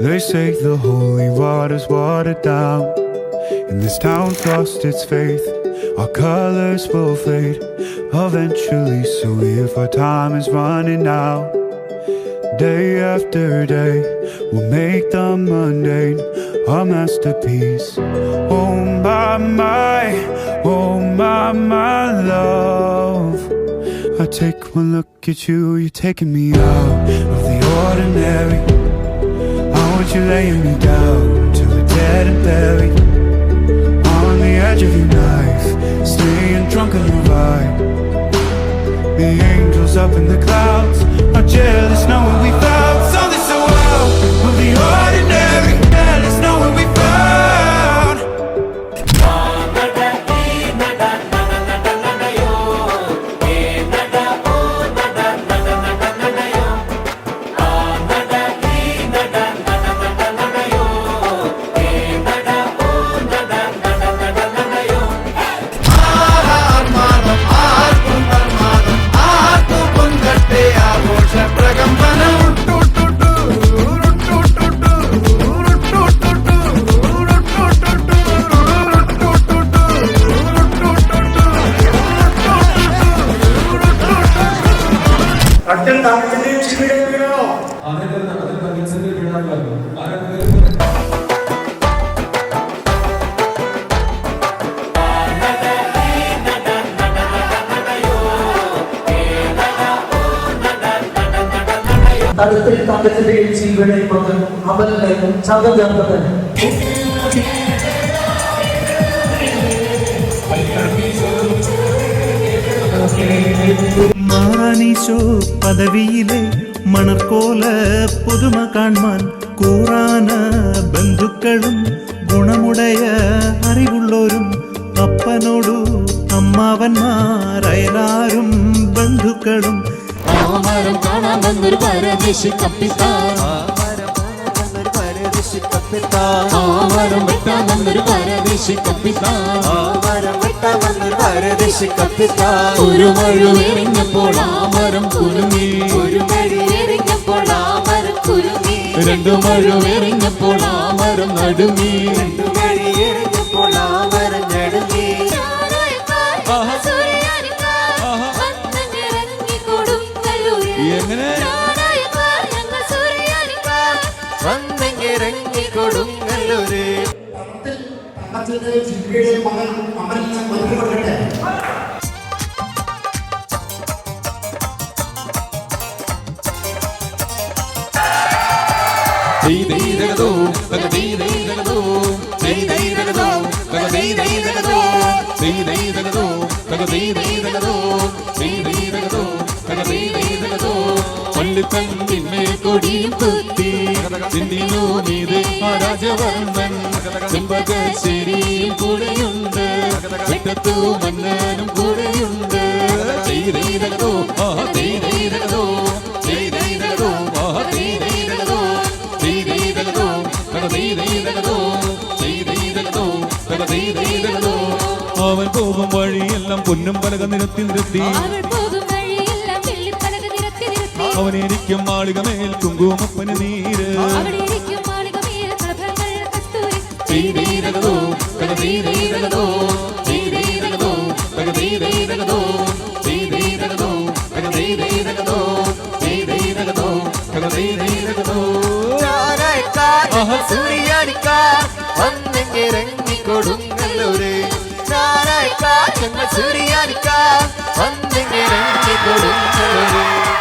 They say the holy water's watered down, and this town's lost its faith. Our colors will fade eventually, so if our time is running out, day after day we'll make the mundane our masterpiece. Oh my love, I take one look at you, you're taking me out of the ordinary. You're laying me down till we're dead and buried on the edge of your knife, staying drunk and revived. The angels up in the clouds are jealous knowing we found something so out of the ordinary. Jealous knowing we found. തടത്തിൽ തങ്കത്തിന്റെ ജീവനെ കൊണ്ട് അവനിലേക്ക് ചതം ചേർത്തത് മാറാനീശോ പദവിയിലെ മണർക്കോല പുതുമ കാണാൻ കൂറാന ബന്ധുക്കളും ഗുണമുടയ അറിവുള്ളോരും അപ്പനോടു അമ്മാവന്മാരയലാരും ബന്ധുക്കളും ആമരം കാണാമെന്നൊരു പരദേശി കപ്പിത്താൻ ആമരം വെട്ടാമെന്നൊരു പരദേശി കപ്പിത്താൻ ഒരു മഴ എറിഞ്ഞപ്പോൾ ആമരം കുലുങ്ങി ഒരു മഴ എറിഞ്ഞപ്പോൾ ആമരം കുലുങ്ങി രണ്ടു മഴ എറിഞ്ഞപ്പോൾ ആമരം നടുങ്ങി രണ്ടു മഴ എറിഞ്ഞപ്പോൾ ആമരം നടുങ്ങി വന്നിറങ്ങി കൊടുങ്ങല്ലൂര് പള്ളിത്തണ്ടിന്മേൽ കൊടിയും കുത്തി ചിന്തിനു നീത് രാജവർണ്ണൻ ചെമ്പകശ്ശേരിയും കൂടെയുണ്ട് ചെക്കത്തു മന്നനും കൂടെയുണ്ട് ചെയ്തോ ആഹ ചെയ്തോ ചെയ്തോ ആഹ ചെയ്തോ ചെയ്തോ ചെയ്തോ അവൻ പോകും വഴിയെല്ലാം പൊന്നും പലക നിരത്തി നിരത്തി അവനെനിക്കും മാളികമേൽ കുങ്കുമപ്പന് നീര് സൂര്യാടിക്കാർ വന്നിറങ്ങി കൊടുങ്ങല്ലൂര് സൂര്യാടിക്കാർ വന്നിറങ്ങി കൊടുങ്ങല്ലൂര്